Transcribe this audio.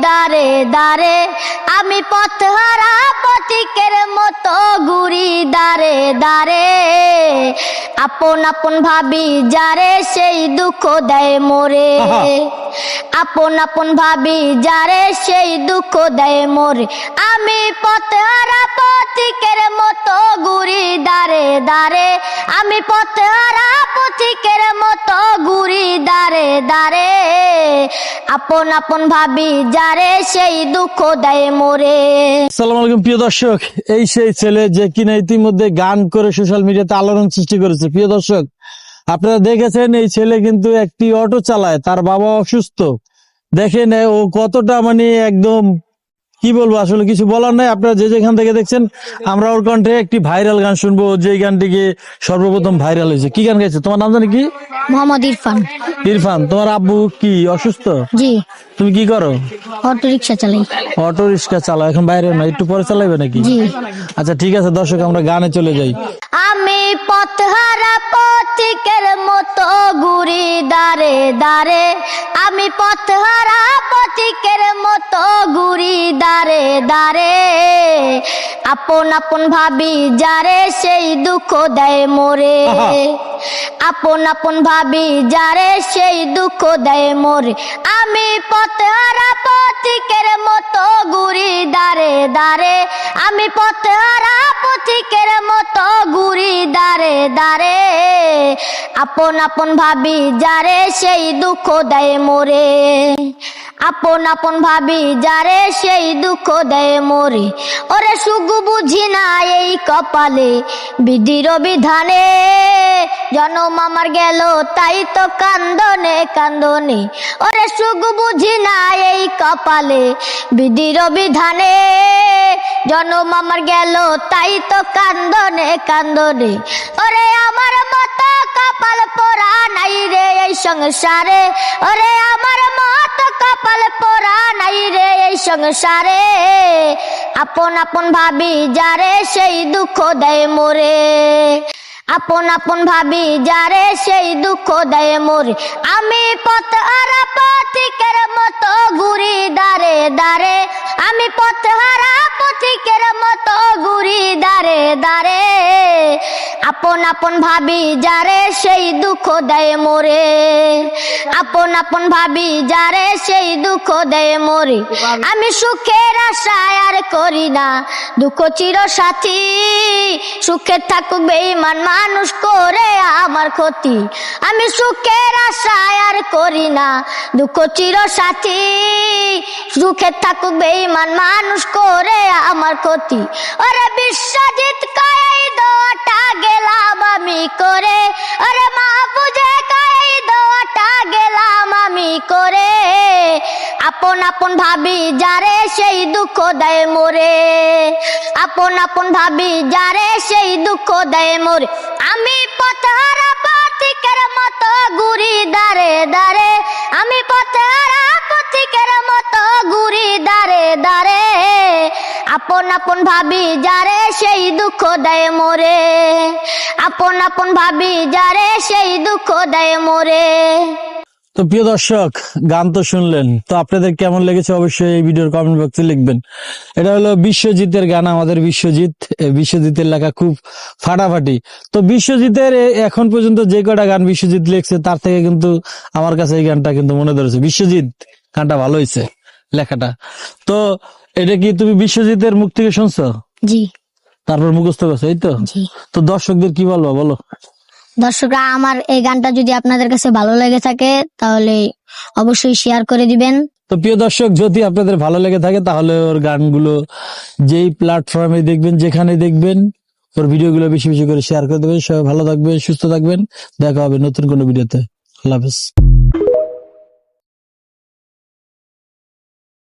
দারে দারে আমি পথহারা পথিকের মতো ঘুরি দারে দারে আপন আপন ভাবি যারে সেই দুঃখ দেয় মোরে আপন আপন ভাবি যারে সেই দুঃখ দেয় মোরে আমি পথহারা পথিকের মতো ঘুরি দারে দারে আমি পথহারা পথিকের মতো ঘুরি দারে দারে আপন আপন ভাবি যারে সেই দুঃখ দেয় মোরে। আসসালামু আলাইকুম প্রিয় দর্শক, এই সেই ছেলে যে কিনা ইতিমধ্যে গান করে সোশ্যাল মিডিয়াতে আলোড়ন সৃষ্টি করেছে। প্রিয় দর্শক, আপনারা দেখেছেন এই ছেলে কিন্তু একটি অটো চালায়, তার বাবা অসুস্থ। দেখেন ও কতটা মানে একদম কি বলবো, আসলে কিছু বলার নাই। আপনারা যে যেখান থেকে দেখছেন, আমরা ওর কণ্ঠে একটি ভাইরাল গান শুনবো, যে গানটিকে সর্বপ্রথম ভাইরাল হয়েছে। কি গান গাইছে? তোমার নাম জানি কি? মোহাম্মদ ইরফান। ইরফান, তোমার আব্বু কি অসুস্থ? জি। তুমি কি করো? অটো রিক্সা চালাই। অটো রিক্সা চালাও, এখন বাইরে না, একটু পরে চালাইবে নাকি? জি। আচ্ছা ঠিক আছে দর্শক, আমরা গানে চলে যাই। আমি পথহারা পথিকের মতো ঘুরি দারে দারে আমি পথহারা পথিকের মতো ঘুরি দারে দারে আপন আপন ভাবি যারে সেই দুঃখ দেয় মোরে আপন আপন ভাবি যারে সেই দুঃখ দেয় মোরে আমি পথহারা পথিকের মতো ঘুরি দারে দারে আমি পথহারা পথিকের মতো ঘুরি দারে দারে আপন আপন ভাবি যারে সেই দুঃখ দেয় মোরে আপন আপন ভাবি যারে সেই দুঃখ দেয় মোরে ওরে সুখ বুঝি না এই কপালে বিধির বিধানে জনম আমার গেল তাই তো কান্দনে কান্দনে ওরে সুখ বুঝি না এই কপালে বিধির বিধানে জনম আমার গেল তাই তো কান্দনে কান্দনে ওরে আমার মতো কপাল পোড়া নাই রে এই সংসারে ওরে আমার মতো কপাল পোড়া নাই রে এই সংসারে আপন আপন ভাবি যারে সেই দুঃখ দেয় মোরে আপন আপন ভাবি যারে সেই দুঃখ দেয় মোরে আমি পথহারা পথিকের মতো ঘুরি দারে দারে আমি পথহারা পথিকের মতো ঘুরি দারে দারে আপন আপন ভাবি যারে সেই দুঃখ দেয় মোরে আপন আপন ভাবি যারে সেই দুঃখ দেয় মোরে আমি সুখের আশায় আর করি না দুঃখ চির সাথী সুখে থাকুক বেঈমান মানুষ করে আমার ক্ষতি আমি সুখের আশায় আর করি না দুঃখ চির সাথী সুখে থাকুক বেঈমান মানুষ করে আমার ক্ষতি ওরে বিশ্বজিৎ কাই দোয়াটা গেলাম আমি করে ওরে মাহফুজে কাই দোয়াটা গেলাম আমি করে আপন আপন ভাবি যারে সেই দুঃখ দেয় মোরে আপন আপন ভাবি যারে সেই দুঃখ দেয় মোরে আমি পথহারা পথিকের মতো ঘুরি দারে দারে আমি পথহারা পথিকের মতো ঘুরি দারে দারে আপন আপন ভাবি যারে সেই দুঃখ দেয় মোরে আপন আপন ভাবি যারে সেই দুঃখ দেয় মোরে। তো প্রিয় দর্শক, গান তো শুনলেন, তো আপনাদের কেমন লেগেছে অবশ্যই এই ভিডিওর কমেন্ট বক্সে লিখবেন। এটা হলো বিশ্বজিতের গান, আমাদের বিশ্বজিতের লেখা খুব ফাটাফাটি। তো বিশ্বজিতের এখন পর্যন্ত যে কটা গান বিশ্বজিৎ লিখছে তার থেকে কিন্তু আমার কাছে এই গানটা কিন্তু মনে ধরেছে। বিশ্বজিৎ গানটা ভালো হয়েছে, লেখাটা। তো এটা কি তুমি বিশ্বজিতের মুখ থেকে শুনছো? জি। তারপর মুখস্থ করছো, এই তো? তো দর্শকদের কি বলবো বলো? দর্শকরা, আমার এই গানটা যদি আপনাদের কাছে ভালো লেগে থাকে তাহলে অবশ্যই শেয়ার করে দিবেন। তো প্রিয় দর্শক, যদি আপনাদের ভালো লেগে থাকে তাহলে ওর গানগুলো যেই প্ল্যাটফর্মে দেখবেন, যেখানে দেখবেন, ওর ভিডিওগুলো বেশি বেশি করে শেয়ার করে দেবেন। সবাই ভালো থাকবেন, সুস্থ থাকবেন, দেখা হবে নতুন কোনো ভিডিওতে। আল্লাহ হাফেজ।